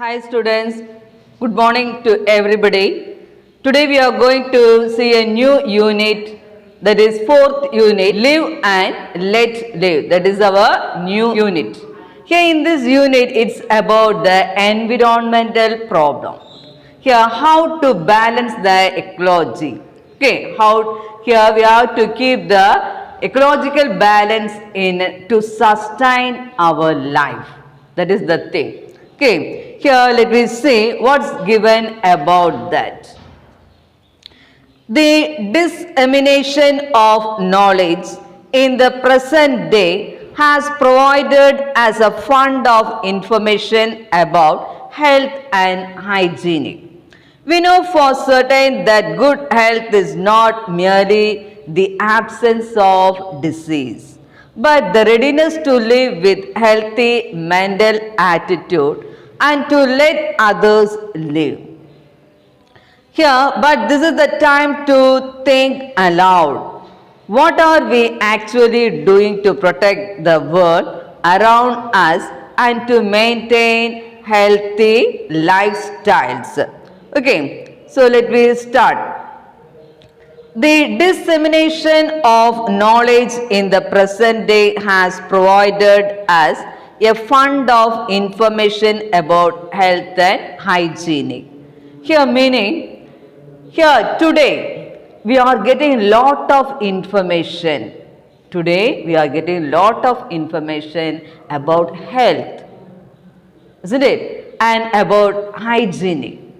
Hi students, good morning to everybody. Today we are going to see a new unit, that is fourth unit, live and let live. That is our new unit. Here in this unit it's about the environmental problem. Here how to balance the ecology. Okay, how here we have to keep the ecological balance in to sustain our life. That is the thing. Okay, here let me see what's given about that. The dissemination of knowledge in the present day has provided as a fund of information about health and hygiene. We know for certain that good health is not merely the absence of disease, but the readiness to live with healthy mental attitude and to let others live. Here, but this is the time to think aloud. What are we actually doing to protect the world around us and to maintain healthy lifestyles? Okay, so let me start. The dissemination of knowledge in the present day has provided us a fund of information about health and hygiene. Here meaning, here today we are getting lot of information. Today we are getting lot of information about health, isn't it? And about hygiene.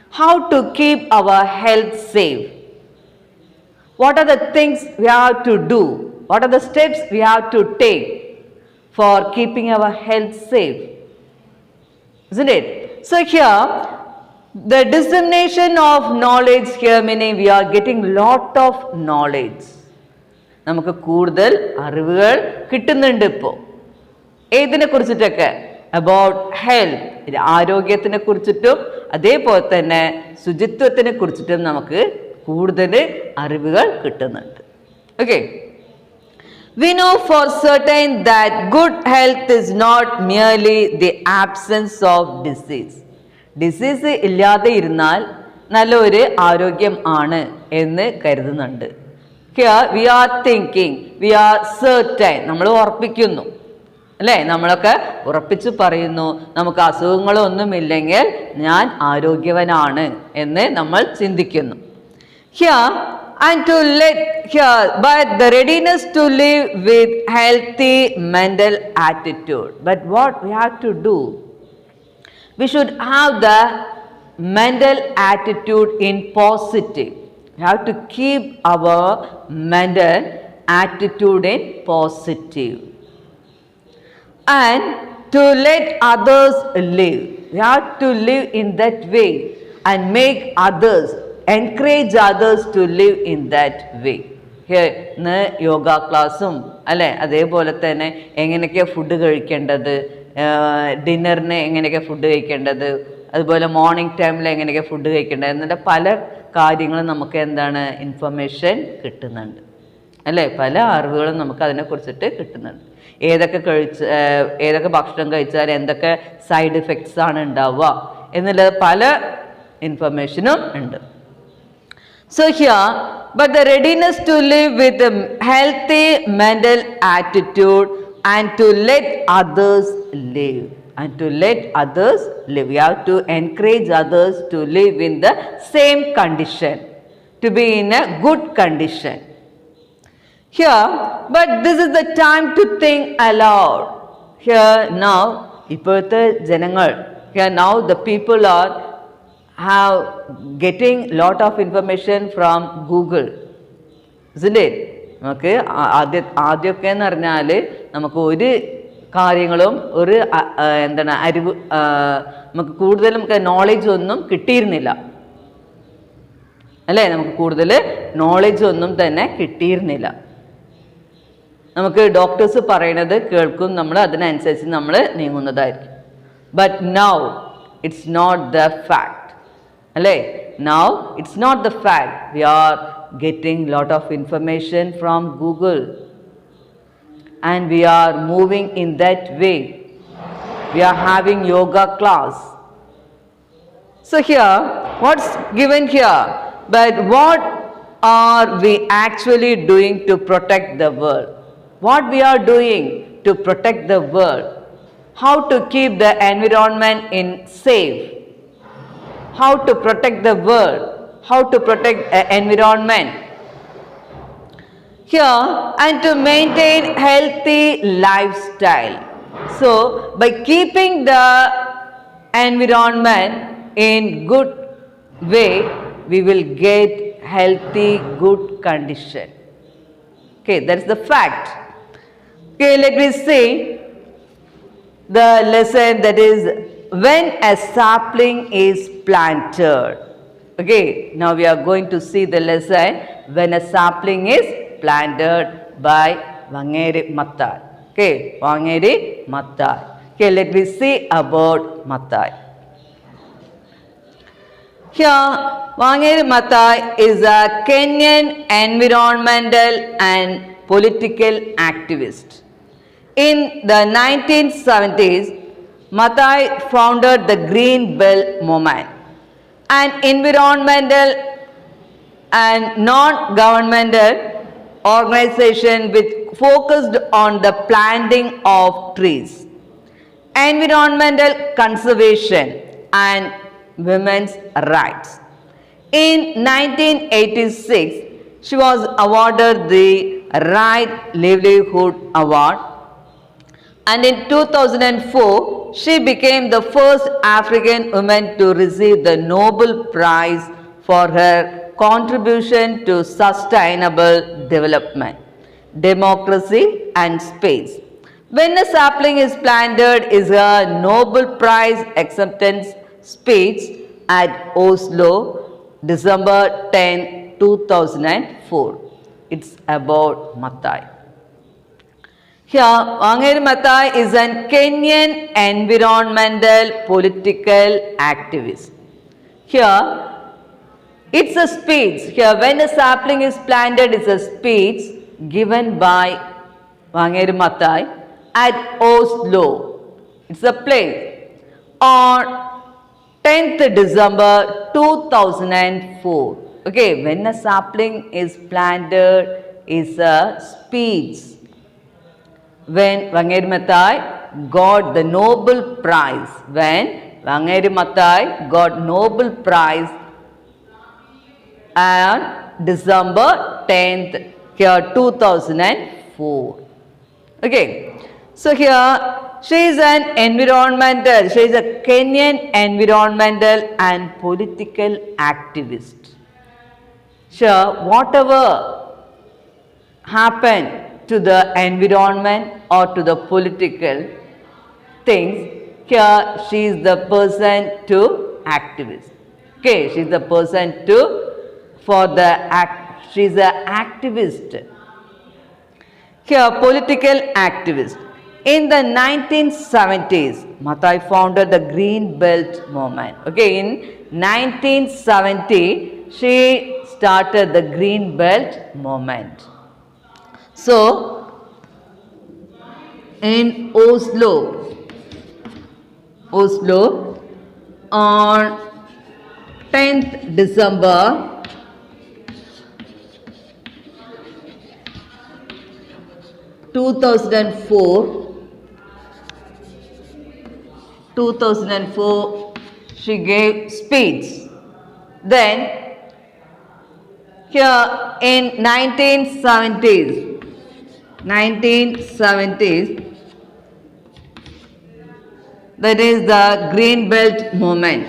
How to keep our health safe. What are the things we have to do? What are the steps we have to take for keeping our health safe? Isn't it? So here, the dissemination of knowledge here meaning we are getting lot of knowledge. നമുക്ക് കൂടുതൽ അറിവുകൾ കിട്ടുന്നുണ്ട് ഇപ്പോൾ. ഏതിനെ കുറിച്ചിട്ടൊക്കെ? About health, ആരോഗ്യത്തിനെ കുറിച്ചിട്ടും അതേപോലെ തന്നെ ശുചിത്വത്തിനെ കുറിച്ചിട്ടും നമുക്ക് കൂടുതൽ അറിവുകൾ കിട്ടുന്നുണ്ട്. Okay. We know for certain that good health is not merely the absence of disease. Disease ഇല്ലാതെ ഇരുന്നാൽ നല്ലൊരു ആരോഗ്യം ആണ് എന്ന് കരുതുന്നുണ്ട്. We are thinking, we are certain, നമ്മൾ ഉറപ്പിക്കുന്നു അല്ലേ, നമ്മളൊക്കെ ഉറപ്പിച്ച് പറയുന്നു നമുക്ക് അസുഖങ്ങളൊന്നുമില്ലെങ്കിൽ ഞാൻ ആരോഗ്യവനാണ് എന്ന് നമ്മൾ ചിന്തിക്കുന്നു. Here and to let here but the readiness to live with healthy mental attitude. But what we have to do? We should have the mental attitude in positive. We have to keep our mental attitude in positive. And to let others live. We have to live in that way and make others, encourage others to live in that way. ഇന്ന് യോഗ ക്ലാസ്സും അല്ലേ, അതേപോലെ തന്നെ എങ്ങനെയൊക്കെയാണ് food കഴിക്കേണ്ടത്, ഡിന്നറിന് എങ്ങനെയൊക്കെ food കഴിക്കേണ്ടത്, അതുപോലെ മോർണിംഗ് ടൈമിൽ എങ്ങനെയൊക്കെ ഫുഡ് കഴിക്കേണ്ടത് എന്നിട്ട് പല കാര്യങ്ങളും നമുക്ക് എന്താണ് ഇൻഫർമേഷൻ കിട്ടുന്നുണ്ട് അല്ലേ, പല അറിവുകളും നമുക്ക് അതിനെക്കുറിച്ചിട്ട് കിട്ടുന്നുണ്ട്. ഏതൊക്കെ ഭക്ഷണം കഴിച്ചാൽ എന്തൊക്കെ സൈഡ് ഇഫക്ട്സ് ആണ് ഉണ്ടാവുക എന്നുള്ളത് പല ഇൻഫർമേഷനും ഉണ്ട്. So here, but the readiness to live with a healthy mental attitude and to let others live. And to let others live. We have to encourage others to live in the same condition, to be in a good condition. Here, but this is the time to think aloud. Here now, ippurthe janangal, here now the people are have getting lot of information from Google, isn't it? നമുക്ക് ആദ്യമൊക്കെ എന്ന് പറഞ്ഞാൽ നമുക്ക് ഒരു കാര്യങ്ങളും ഒരു എന്താണ് അറിവ് നമുക്ക് കൂടുതലും നോളേജ് ഒന്നും കിട്ടിയിരുന്നില്ല അല്ലേ, നമുക്ക് കൂടുതൽ നോളേജ് ഒന്നും തന്നെ കിട്ടിയിരുന്നില്ല. നമുക്ക് ഡോക്ടേഴ്സ് പറയുന്നത് കേൾക്കും, നമ്മൾ അതിനനുസരിച്ച് നമ്മൾ നീങ്ങുന്നതായിരിക്കും. But now it's not the fact അല്ലേ, now it's not the fact. We are getting lot of information from Google and we are moving in that way. we are having yoga class. So here, what's given here? But what are we actually doing to protect the world? What we are doing to protect the world? How to keep the environment in safe? How to protect the world? How to protect the environment? Here, and to maintain healthy lifestyle. So, by keeping the environment in good way, we will get healthy, good condition. Okay, that's the fact. Okay, let me see the lesson, that is when a sapling is planted. Okay, now we are going to see the lesson when a sapling is planted by Vangeri Mattai. Okay, Vangeri Mattai. Okay, let me see about Mattai. Here, Vangeri Mattai is a Kenyan environmental and political activist. In the 1970s, Mattai founded the Green Belt Movement, an environmental and non-governmental organization which focused on the planting of trees, environmental conservation and women's rights. In 1986, she was awarded the Right Livelihood Award, and in 2004, she became the first African woman to receive the Nobel Prize for her contribution to sustainable development, democracy and space. When a sapling is planted is a Nobel Prize acceptance speech at Oslo, December 10, 2004. It's about Mattai. Here, Vangeri Mattai is a Kenyan environmental political activist. Here, it's a speech. Here, when a sapling is planted, it's a speech given by Vangeri Mattai at Oslo. It's a place on 10th December 2004. Okay, when a sapling is planted is a speech. When Vangeri Mattai got the Nobel Prize, when Vangeri Mattai got Nobel Prize on December 10th, here 2004. Okay, so here she is an environmental, she is a Kenyan environmental and political activist. Sure, whatever happened to the environment or to the political things, here she is the person to activist. Okay, she is the person to for the act, she is an activist. Here, political activist. In the 1970s, Mattai founded the Green Belt Movement. Okay, in 1970, she started the Green Belt Movement. So, in Oslo on 10th December 2004, she gave speech. Then here in 1970s, that is the Green Belt Movement.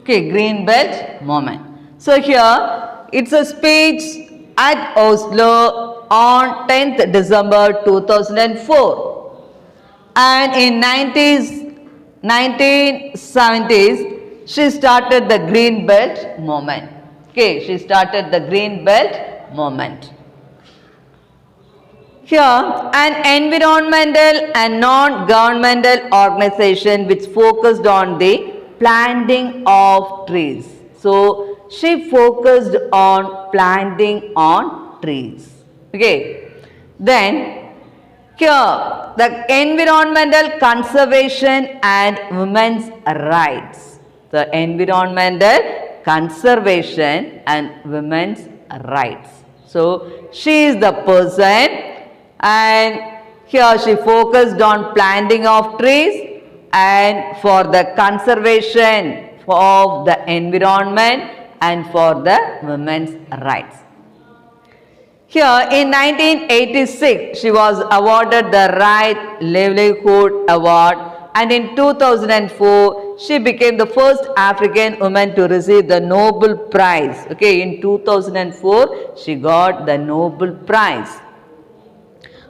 Okay, Green Belt Movement. So here it's a speech at Oslo on 10th December 2004, and in 1970s she started the Green Belt Movement. Okay, she started the Green Belt Movement. Here, an environmental and non-governmental organization which focused on the planting of trees. So, she focused on planting on trees. Okay. Then here the environmental conservation and women's rights. The environmental conservation and women's rights. So she is the person, and here she focused on planting of trees and for the conservation of the environment and for the women's rights. Here in 1986, she was awarded the Right Livelihood Award, and in 2004, she became the first African woman to receive the Nobel Prize. Okay, in 2004, she got the Nobel Prize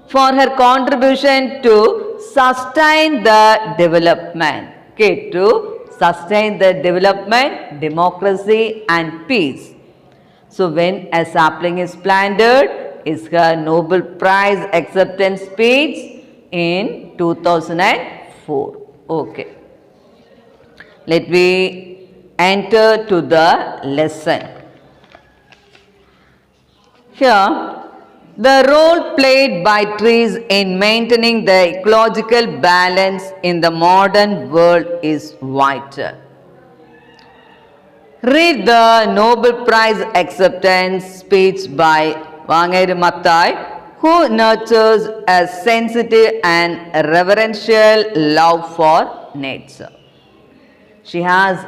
for her contribution to sustain the development. Okay, to sustain the development, democracy and peace. So when a sapling is planted is her Nobel Prize acceptance speech in 2004. Okay. Let me enter to the lesson. Here, the role played by trees in maintaining the ecological balance in the modern world is vital. Read the Nobel Prize acceptance speech by Wangari Maathai, who nurtures a sensitive and reverential love for nature. She has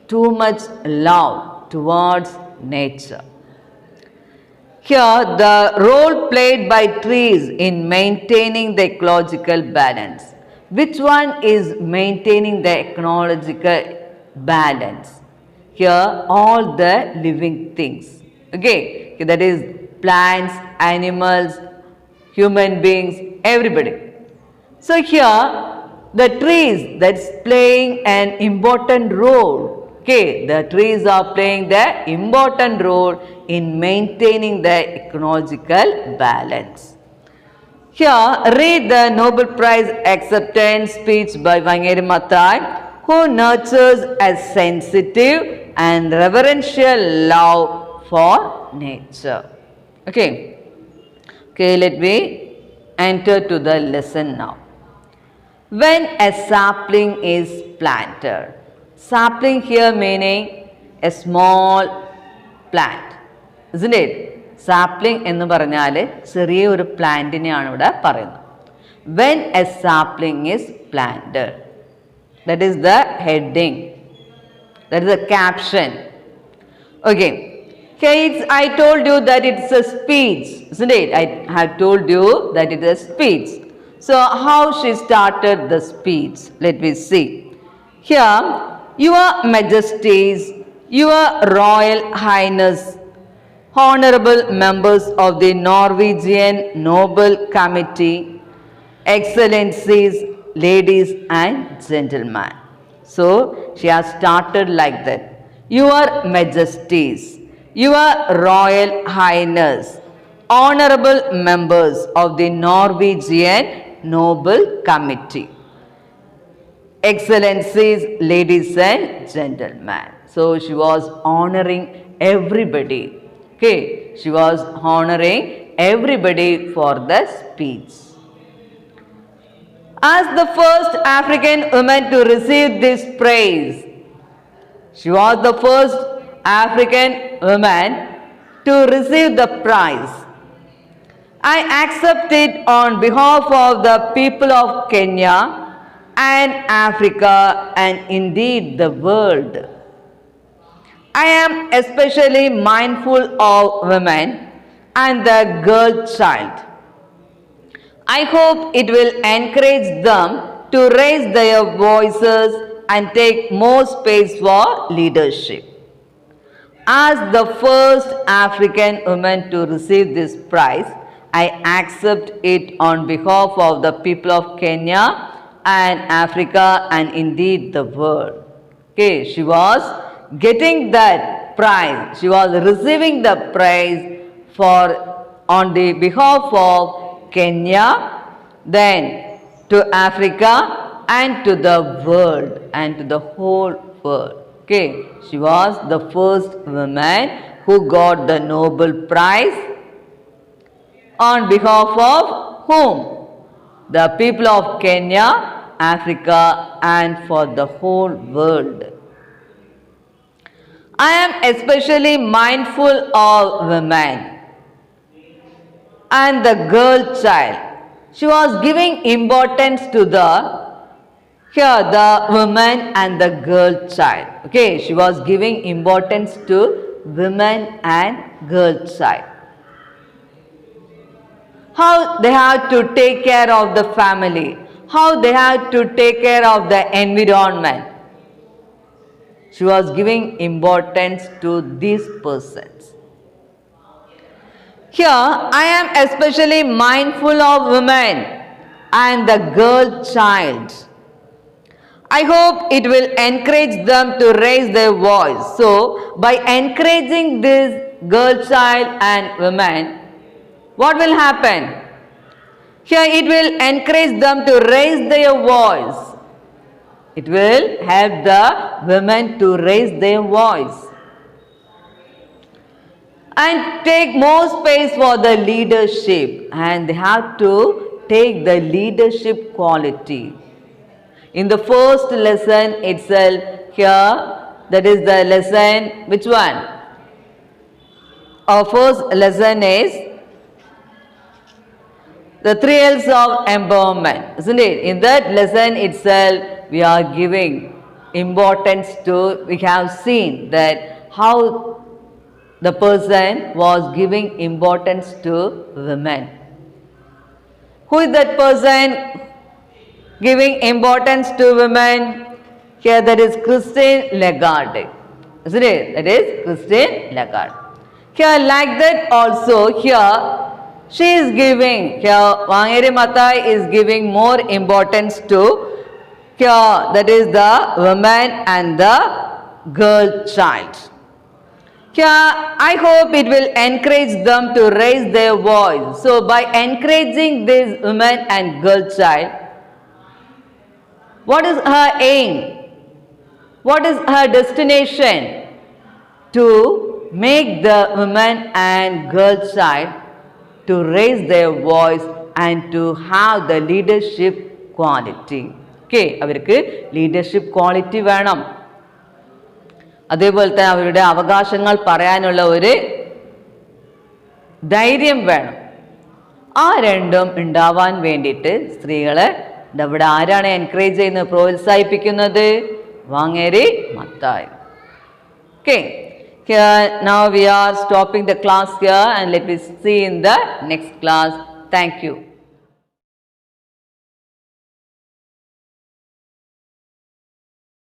too much love towards nature. Here, the role played by trees in maintaining the ecological balance. Which one is maintaining the ecological balance? Here, all the living things. Okay, that is plants, animals, human beings, everybody. So here, the trees that's playing an important role. Okay, the trees are playing the important role in maintaining the ecological balance. Here, read the Nobel Prize acceptance speech by Wangari Maathai, who nurtures a sensitive and reverential love for nature. Okay. Okay, let me enter to the lesson now. When a sapling is planted, sapling here meaning a small plant, isn't it? Sapling എന്ന് പറഞ്ഞാൽ ചെറിയ ഒരു പ്ലാന്റിനെയാണ് ഇവിടെ പറയുന്നത്. When a sapling is planted, that is the heading, that is the caption. Okay. Okay, I told you that it's a speech, isn't it? I have told you that it is a speech. So, how she started the speech? Let me see. Here, Your Majesties, Your Royal Highness, Honorable members of the Norwegian Nobel Committee, Excellencies, ladies and gentlemen. So, she has started like that. Your Majesties, Your Royal Highness, Honorable members of the Norwegian Nobel Committee, Excellencies, ladies and gentlemen. So she was honoring everybody. Okay, she was honoring everybody for the speech. As the first African woman to receive this praise, she was the first African woman to receive the prize. I accept it on behalf of the people of Kenya and Africa and indeed the world. I am especially mindful of women and the girl child. I hope it will encourage them to raise their voices and take more space for leadership. As the first African woman to receive this prize, I accept it on behalf of the people of Kenya and Africa and indeed the world. Okay, she was getting that prize. She was receiving the prize for on the behalf of Kenya, then to Africa and to the world and to the whole world. Okay, she was the first woman who got the Nobel Prize on behalf of whom? The people of Kenya, Africa, and for the whole world. I am especially mindful of women and the girl child. She was giving importance to the woman and the girl child. Okay, she was giving importance to women and girl child. How they have to take care of the family, how they have to take care of the environment. She was giving importance to these persons. Here, I am especially mindful of women and the girl child. I hope it will encourage them to raise their voice. So, by encouraging this girl child and women, what will happen? Here, it will encourage them to raise their voice. It will help the women to raise their voice and take more space for the leadership, and they have to take the leadership quality. In the first lesson itself here, that is the lesson, which one? Our first lesson is the 3 L's of empowerment, isn't it? In that lesson itself, we are giving importance to, we have seen that how the person was giving importance to women. Who is that person giving importance to women? Here, that is Christine Lagarde, isn't it? That is Christine Lagarde. Here, like that also, here she is giving, here Vangari Maathai is giving more importance to, here that is the woman and the girl child. Here, I hope it will encourage them to raise their voice. So, by encouraging this woman and girl child, what is her aim? What is her destination? To make the woman and girl child to raise their voice and to have the leadership quality. Okay, അവർക്ക് leadership quality വേണം. അതേപോലെ തന്നെ അവരുടെ അവകാശങ്ങൾ പറയാനുള്ള ഒരു ധൈര്യം വേണം. ആ രണ്ടും ഉണ്ടാവാൻ വേണ്ടിയിട്ട് സ്ത്രീകളെ ഇവിടെ ആരാണ് എൻകറേജ് ചെയ്യുന്നത്, പ്രോത്സാഹിപ്പിക്കുന്നത്? വാങ്ങേരി Mathai. Okay, here now we are stopping the class here and let us see in the next class. Thank you.